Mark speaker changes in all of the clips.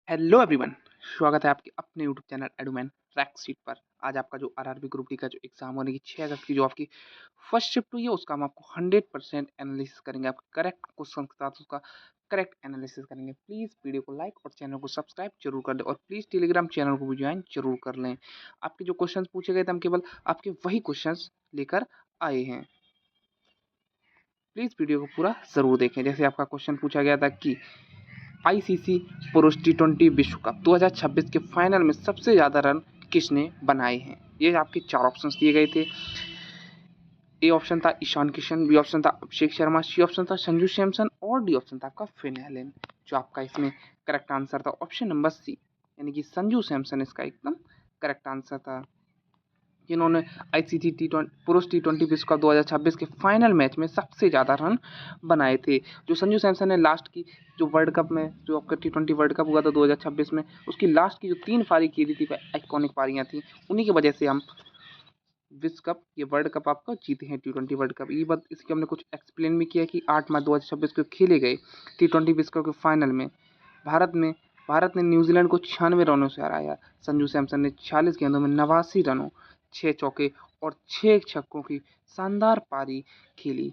Speaker 1: Hello everyone. स्वागत है आपके अपने यूट्यूब चैनल एडुमैन ट्रैक शीट पर। आज आपका जो आरआरबी ग्रुप डी का जो एग्जाम होने की 6 अगस्त की जो आपकी फर्स्ट शिफ्ट हुई है उसका हम आपको 100% एनालिसिस करेंगे। आपके करेक्ट क्वेश्चन के साथ उसका करेक्ट एनालिसिस करेंगे। प्लीज़ वीडियो को लाइक और चैनल को सब्सक्राइब जरूर कर दें और प्लीज़ टेलीग्राम चैनल को भी ज्वाइन जरूर कर लें। आपके जो क्वेश्चन पूछे गए थे हम केवल आपके वही क्वेश्चन लेकर आए हैं। प्लीज़ वीडियो को पूरा ज़रूर देखें। जैसे आपका क्वेश्चन पूछा गया था कि आईसीसी पुरुष टी20 विश्व कप 2026 के फाइनल में सबसे ज़्यादा रन किसने बनाए हैं। ये आपके 4 ऑप्शंस दिए गए थे। ए ऑप्शन था ईशान किशन, बी ऑप्शन था अभिषेक शर्मा, सी ऑप्शन था संजू सैमसन और डी ऑप्शन था आपका फिन हेलन। जो आपका इसमें करेक्ट आंसर था ऑप्शन नंबर सी, यानी कि संजू सैमसन इसका एकदम करेक्ट आंसर था, जिन्होंने आईसीसी पुरुष टी20 विश्व कप 2026 के फाइनल मैच में सबसे ज़्यादा रन बनाए थे। जो संजू सैमसन ने लास्ट की जो वर्ल्ड कप में जो आपका टी20 वर्ल्ड कप हुआ था 2026 में, उसकी लास्ट की जो 3 पारी की थी आइकॉनिक पारियां थी, उन्हीं की वजह से हम विश्व कप ये वर्ल्ड कप आपका जीते हैं टी20 वर्ल्ड कप। ये बात इसकी हमने कुछ एक्सप्लेन भी किया कि 8 मार्च 2026 को खेले गए टी20 विश्व कप के फाइनल में भारत ने न्यूजीलैंड को 96 रनों से हराया। संजू सैमसन ने 40 गेंदों में 89 रनों, 6 चौके और 6 छक्कों की शानदार पारी खेली।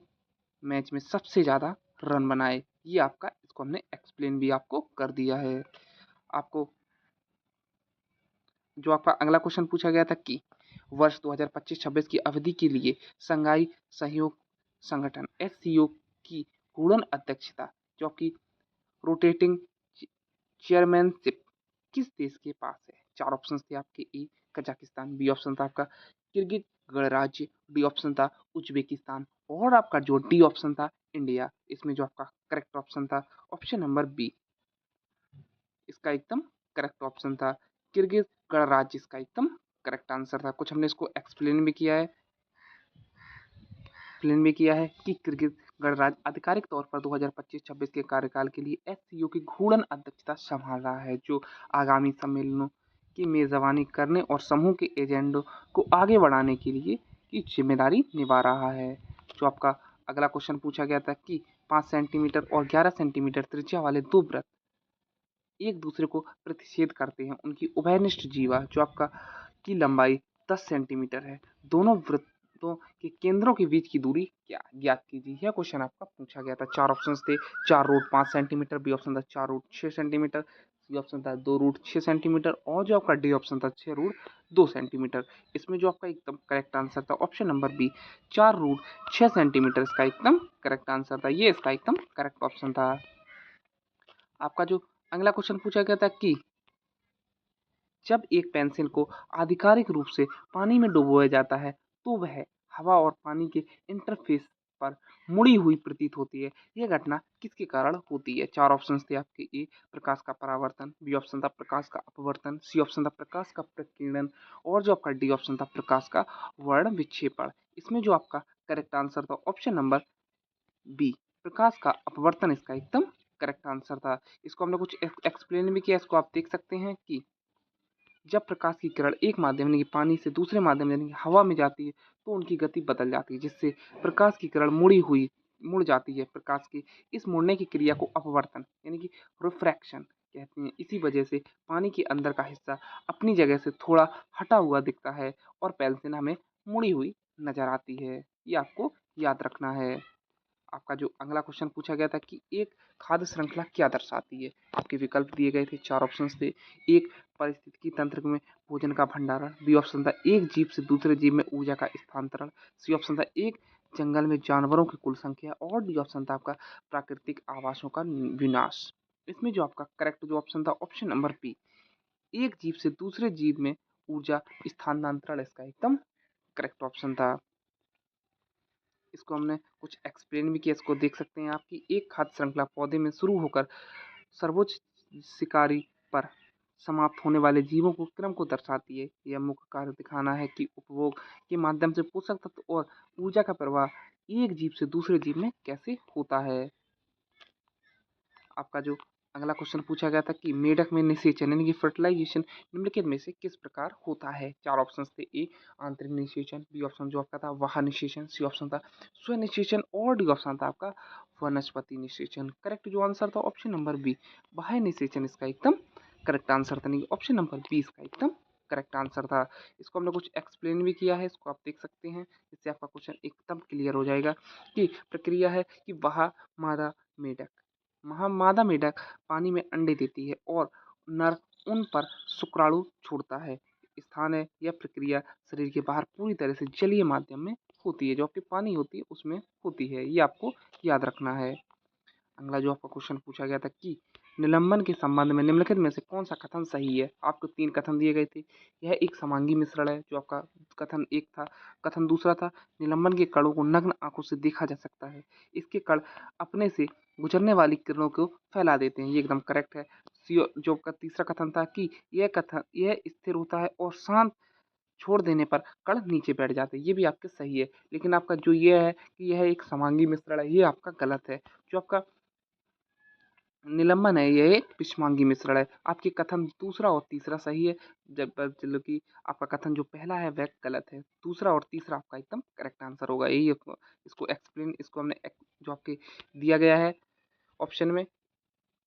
Speaker 1: मैच में सबसे ज़्यादा रन बनाए। ये आपका इसको हमने एक्सप्लेन भी आपको कर दिया है। आपको जो आपका अगला क्वेश्चन पूछा गया था कि वर्ष 2025-26 की अवधि के लिए संघाई सहयोग संगठन एससीओ की पूर्ण अध्यक्षता जो आपकी रोटेटिंग चेयरमैनशिप किस देश के पास है। 4 ऑप्शन थे आपके। ए कजाकिस्तान, बी ऑप्शन था आपका किर्गिज गणराज्य, डी ऑप्शन था उज्बेकिस्तान और आपका जो डी ऑप्शन था इंडिया। इसमें जो आपका करेक्ट ऑप्शन था ऑप्शन नंबर बी, इसका एकदम करेक्ट ऑप्शन था किर्गिज गणराज्य। इसका एकदम करेक्ट आंसर था। कुछ हमने इसको एक्सप्लेन भी किया है कि किर्गिज गणराज्य आधिकारिक तौर पर 2025-26 के कार्यकाल के लिए एससीओ की घूर्णन अध्यक्षता संभाल रहा है, जो आगामी सम्मेलनों की मेजबानी करने और समूह के एजेंडों को आगे बढ़ाने के लिए की जिम्मेदारी निभा रहा है। जो आपका अगला क्वेश्चन पूछा गया था कि 5 सेंटीमीटर और 11 सेंटीमीटर त्रिज्या वाले दो वृत्त एक दूसरे को प्रतिच्छेद करते हैं। उनकी उभयनिष्ठ जीवा जो आपका की लंबाई 10 सेंटीमीटर है। दोनों वृत्तों के केंद्रों के बीच की दूरी क्या ज्ञात कीजिए। यह क्वेश्चन आपका पूछा गया था। 4 ऑप्शंस थे। 4 रूट 5 सेंटीमीटर, बी ऑप्शन था 4 रूट 6 सेंटीमीटर, सी ऑप्शन था 2 रूट 6 सेंटीमीटर और जो आपका डी ऑप्शन था 6 रूट 2 सेंटीमीटर। इसमें जो आपका एकदम करेक्ट आंसर था option number B, 4 root 6 centimetre इसका एकदम करेक्ट आंसर था। ये इसका एकदम करेक्ट ऑप्शन था। आपका जो अगला क्वेश्चन पूछा गया था कि जब एक पेंसिल को आधिकारिक रूप से पानी में डुबोया जाता है तो वह हवा और पानी के इंटरफेस पर मुड़ी हुई प्रतीत होती है। यह घटना किसके कारण होती है। 4 ऑप्शन थे आपके। ए प्रकाश का परावर्तन, बी ऑप्शन था प्रकाश का अपवर्तन, सी ऑप्शन था प्रकाश का प्रकीर्णन और जो आपका डी ऑप्शन था प्रकाश का वर्ण विक्षेपण। इसमें जो आपका करेक्ट आंसर था ऑप्शन नंबर बी, प्रकाश का अपवर्तन इसका एकदम करेक्ट आंसर था। इसको हमने कुछ एक्सप्लेन भी किया। इसको आप देख सकते हैं कि जब प्रकाश की किरण एक माध्यम यानी कि पानी से दूसरे माध्यम यानी कि हवा में जाती है तो उनकी गति बदल जाती है, जिससे प्रकाश की किरण मुड़ जाती है। प्रकाश की इस मुड़ने की क्रिया को अपवर्तन यानी कि रिफ्रैक्शन कहते हैं। इसी वजह से पानी के अंदर का हिस्सा अपनी जगह से थोड़ा हटा हुआ दिखता है और पेंसिल हमें मुड़ी हुई नजर आती है। ये आपको याद रखना है। आपका जो अगला क्वेश्चन पूछा गया था कि एक खाद्य श्रृंखला क्या दर्शाती है। आपके विकल्प दिए गए थे। 4 ऑप्शंस थे। एक पारिस्थितिकी तंत्र में भोजन का भंडारण, बी ऑप्शन था एक जीव से दूसरे जीव में ऊर्जा का स्थानांतरण, सी ऑप्शन था एक जंगल में जानवरों की कुल संख्या और डी ऑप्शन था आपका प्राकृतिक आवासों का विनाश। इसमें जो आपका करेक्ट जो ऑप्शन था ऑप्शन नंबर बी, एक जीव से दूसरे जीव में ऊर्जा स्थानांतरण इसका एकदम करेक्ट ऑप्शन था। इसको हमने कुछ एक्सप्लेन भी किया। इसको देख सकते हैं आप कि एक खाद्य श्रृंखला पौधे में शुरू होकर सर्वोच्च शिकारी पर समाप्त होने वाले जीवों को क्रम को दर्शाती है। यह मुख्य कार्य दिखाना है कि उपभोग के माध्यम से पोषक तत्व और ऊर्जा का प्रवाह एक जीव से दूसरे जीव में कैसे होता है। आपका जो अगला क्वेश्चन पूछा गया था कि मेढक में निषेचन यानी कि फर्टिलाइजेशन निम्नलिखित में से किस प्रकार होता है। 4 ऑप्शन थे। ए आंतरिक निषेचन, बी ऑप्शन जो आपका था बाह्य निषेचन, सी ऑप्शन था स्व निषेचन और डी ऑप्शन था आपका वनस्पति निषेचन। करेक्ट जो आंसर था ऑप्शन नंबर बी, बाह्य निषेचन इसका एकदम करेक्ट आंसर था, नहीं ऑप्शन नंबर 20 का एकदम करेक्ट आंसर था। इसको हमने कुछ एक्सप्लेन भी किया है, इसको आप देख सकते हैं, इससे आपका क्वेश्चन एकदम क्लियर हो जाएगा कि प्रक्रिया है कि वह मादा मेढक मादा मेढक पानी में अंडे देती है और नर उन पर शुक्राणु छोड़ता है। स्थान है यह प्रक्रिया शरीर के बाहर पूरी तरह से जलीय माध्यम में होती है, जो आपकी पानी होती है उसमें होती है, ये आपको याद रखना है। अगला जो आपका क्वेश्चन पूछा गया था कि निलंबन के संबंध में निम्नलिखित में से कौन सा कथन सही है। आपको 3 कथन दिए गए थे। यह एक समांगी मिश्रण है, जो आपका कथन 1 था। कथन दूसरा था निलंबन के कणों को नग्न आंखों से देखा जा सकता है। इसके कण अपने से गुजरने वाली किरणों को फैला देते हैं, ये एकदम करेक्ट है। जो आपका तीसरा कथन था कि यह स्थिर होता है और शांत छोड़ देने पर कण नीचे बैठ जाते हैं, ये भी आपके सही है। लेकिन आपका जो ये है कि यह एक समांगी मिश्रण है, ये आपका गलत है। जो आपका निलंबन है यह एक पिष्मांगी मिश्रण है। आपके कथन दूसरा और तीसरा सही है, जब चलो कि आपका कथन जो पहला है वह गलत है। दूसरा और तीसरा आपका एकदम करेक्ट आंसर होगा। यही इसको एक्सप्लेन, इसको हमने जो आपके दिया गया है ऑप्शन में,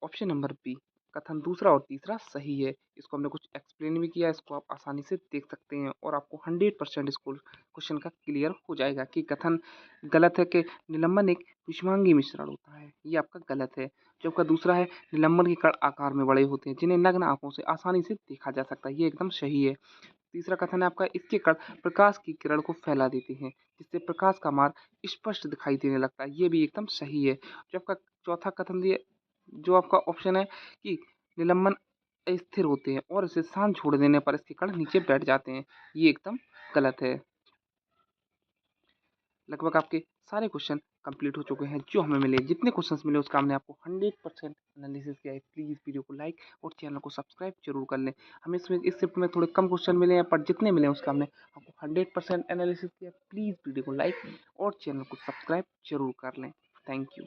Speaker 1: ऑप्शन नंबर बी, कथन दूसरा और तीसरा सही है। इसको हमने कुछ एक्सप्लेन भी किया, इसको आप आसानी से देख सकते हैं और आपको 100% इसको क्वेश्चन का क्लियर हो जाएगा कि कथन गलत है कि निलंबन एक विषमांगी मिश्रण होता है, ये आपका गलत है। जो आपका दूसरा है निलंबन के कण आकार में बड़े होते हैं जिन्हें नग्न आंखों से आसानी से देखा जा सकता है, ये एकदम सही है। तीसरा कथन है आपका इसके कण प्रकाश की किरण को फैला देते हैं जिससे प्रकाश का मार्ग स्पष्ट दिखाई देने लगता है, ये भी एकदम सही है। जो आपका चौथा कथन दिया, जो आपका ऑप्शन है कि निलंबन अस्थिर होते हैं और इसे शांत छोड़ देने पर इसके कण नीचे बैठ जाते हैं, ये एकदम गलत है। लगभग आपके सारे क्वेश्चन कंप्लीट हो चुके हैं जो हमें मिले। जितने क्वेश्चंस मिले उसका हमने आपको 100% एनालिसिस किया है। प्लीज़ वीडियो को लाइक और चैनल को सब्सक्राइब जरूर कर लें। हमें इसमें इस शिफ्ट में थोड़े कम क्वेश्चन मिले हैं, पर जितने मिले उसका हमने आपको 100% एनालिसिस किया। प्लीज़ वीडियो को लाइक और चैनल को सब्सक्राइब जरूर कर लें। Thank you.